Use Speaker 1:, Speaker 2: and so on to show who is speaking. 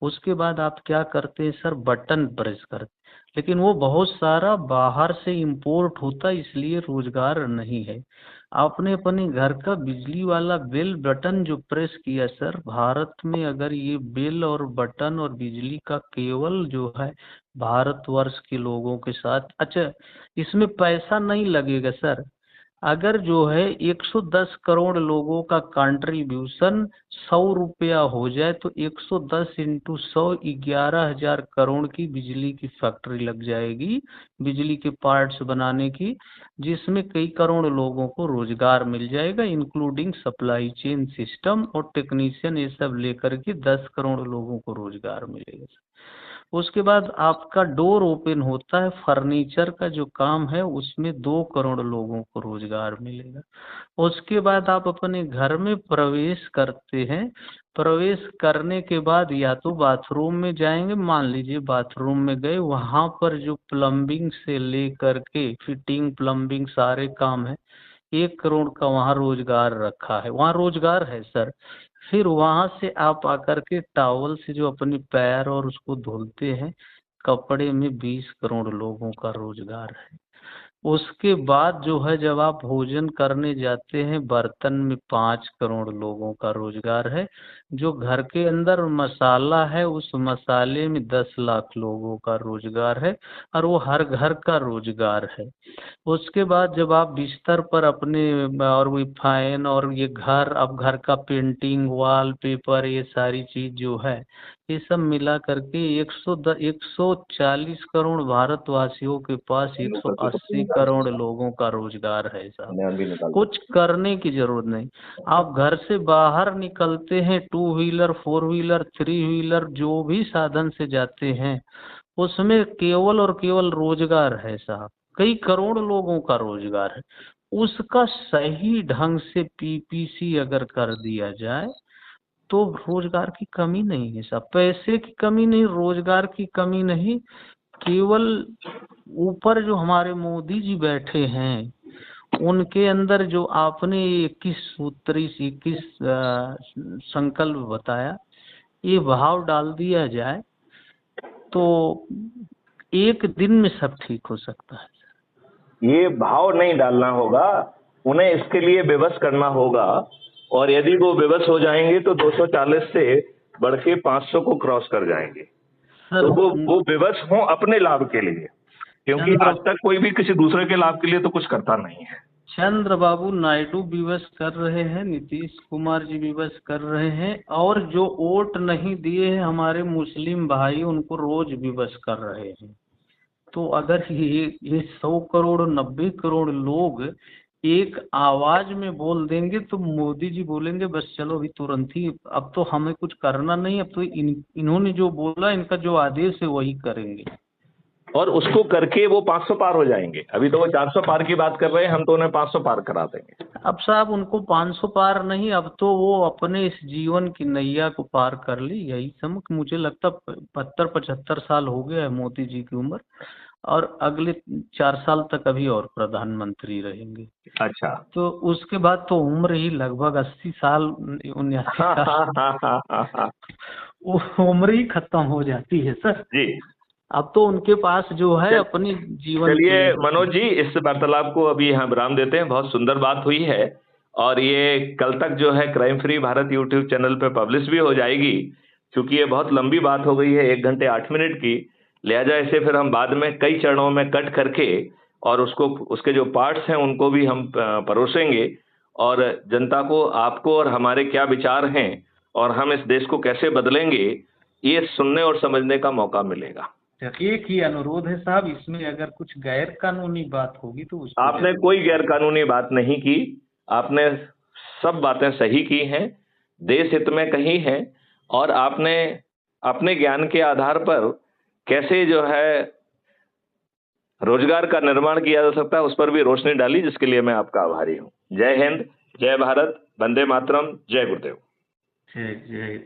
Speaker 1: उसके बाद आप क्या करते हैं सर, बटन प्रेस करते, लेकिन वो बहुत सारा बाहर से इंपोर्ट होता है, इसलिए रोजगार नहीं है। आपने अपने घर का बिजली वाला बेल बटन जो प्रेस किया सर, भारत में अगर ये बेल और बटन और बिजली का केवल जो है भारतवर्ष के लोगों के साथ, अच्छा इसमें पैसा नहीं लगेगा सर। अगर जो है 110 करोड़ लोगों का कंट्रीब्यूशन 100 रुपया हो जाए तो 110 इंटू 100 11,000 करोड़ की बिजली की फैक्ट्री लग जाएगी, बिजली के पार्ट्स बनाने की, जिसमें कई करोड़ लोगों को रोजगार मिल जाएगा, इंक्लूडिंग सप्लाई चेन सिस्टम और टेक्नीशियन, ये सब लेकर के 10 करोड़ लोगों को रोजगार मिलेगा। उसके बाद आपका डोर ओपन होता है, फर्नीचर का जो काम है उसमें 2 करोड़ लोगों को रोजगार मिलेगा। उसके बाद आप अपने घर में प्रवेश करते हैं, प्रवेश करने के बाद या तो बाथरूम में जाएंगे, मान लीजिए बाथरूम में गए, वहां पर जो प्लम्बिंग से लेकर के फिटिंग प्लम्बिंग सारे काम है, 1 करोड़ का वहाँ रोजगार रखा है, वहाँ रोजगार है सर। फिर वहां से आप आकर के टावल से जो अपने पैर और उसको धुलते हैं, कपड़े में 20 करोड़ लोगों का रोजगार है। उसके बाद जो है जब आप भोजन करने जाते हैं, बर्तन में 5 करोड़ लोगों का रोजगार है। जो घर के अंदर मसाला है, उस मसाले में 10 लाख लोगों का रोजगार है, और वो हर घर का रोजगार है। उसके बाद जब आप बिस्तर पर अपने और वो फैन और ये घर, अब घर का पेंटिंग वॉल पेपर ये सारी चीज जो है, ये सब मिला करके 140 करोड़ भारतवासियों के पास 180 करोड़ लोगों का रोजगार है साहब। कुछ करने की जरूरत नहीं, आप घर से बाहर निकलते हैं, 2 व्हीलर 4 व्हीलर 3 व्हीलर जो भी साधन से जाते हैं, उसमें केवल और केवल रोजगार है साहब, कई करोड़ लोगों का रोजगार है। उसका सही ढंग से पीपीसी अगर कर दिया जाए तो रोजगार की कमी नहीं है साहब, पैसे की कमी नहीं, रोजगार की कमी नहीं। केवल ऊपर जो हमारे मोदी जी बैठे हैं, उनके अंदर जो आपने 21 सूत्री 21 संकल्प बताया, ये भाव डाल दिया जाए तो एक दिन में सब ठीक हो सकता है।
Speaker 2: ये भाव नहीं डालना होगा, उन्हें इसके लिए विवश करना होगा, और यदि वो विवश हो जाएंगे तो 240 से बढ़ के 500 को क्रॉस कर जाएंगे। तो वो विवश हों अपने लाभ के लिए, क्योंकि आज तक कोई भी किसी दूसरे के लाभ के लिए तो कुछ करता नहीं है।
Speaker 1: चंद्रबाबू नायडू विवश कर रहे हैं, नीतीश कुमार जी विवश कर रहे हैं, और जो वोट नहीं दिए हैं हमारे मुस्लिम भाई, उनको रोज विवश कर रहे हैं। तो अगर ये 100 करोड़ 90 करोड़ लोग एक आवाज में बोल देंगे तो मोदी जी बोलेंगे बस चलो अभी तुरंत ही, अब तो हमें कुछ करना नहीं, अब तो इन्होंने जो बोला, इनका जो आदेश है वही करेंगे,
Speaker 2: और उसको करके वो 500 पार हो जाएंगे। अभी तो वो 400 पार की बात कर रहे हैं, हम तो उन्हें 500 पार करा देंगे।
Speaker 1: अब साहब उनको 500 पार नहीं, अब तो वो अपने इस जीवन की नैया को पार कर ली, यही समझ, मुझे लगता 72-75 साल हो गया है मोदी जी की उम्र, और अगले 4 साल तक अभी और प्रधानमंत्री रहेंगे।
Speaker 2: अच्छा,
Speaker 1: तो उसके बाद तो उम्र ही लगभग 80 साल 79 साल वो उम्र ही खत्म हो जाती है सर
Speaker 2: जी।
Speaker 1: अब तो उनके पास जो है अपनी जीवन
Speaker 2: चलिए
Speaker 1: की।
Speaker 2: मनोज जी, इस वार्तालाप को अभी यहाँ विराम देते हैं। बहुत सुंदर बात हुई है, और ये कल तक जो है crime free Bharat YouTube channel पे पब्लिश भी हो जाएगी, क्योंकि ये बहुत लंबी बात हो गई है, 1 घंटे 8 मिनट की। लिहाजा इसे फिर हम बाद में कई चरणों में कट करके और उसको, उसके जो पार्ट्स हैं उनको भी हम परोसेंगे, और जनता को, आपको और हमारे क्या विचार हैं और हम इस देश को कैसे बदलेंगे, ये सुनने और समझने का मौका मिलेगा।
Speaker 1: एक ही अनुरोध है साहब, इसमें अगर कुछ गैर कानूनी बात होगी तो उसको
Speaker 2: आपने कोई गैर कानूनी बात नहीं की, आपने सब बातें सही की हैं, देश हित में कही हैं, और आपने अपने ज्ञान के आधार पर कैसे जो है रोजगार का निर्माण किया जा सकता है उस पर भी रोशनी डाली, जिसके लिए मैं आपका आभारी हूं। जय हिंद, जय भारत, वंदे मातरम, जय गुरुदेव।
Speaker 1: जय जय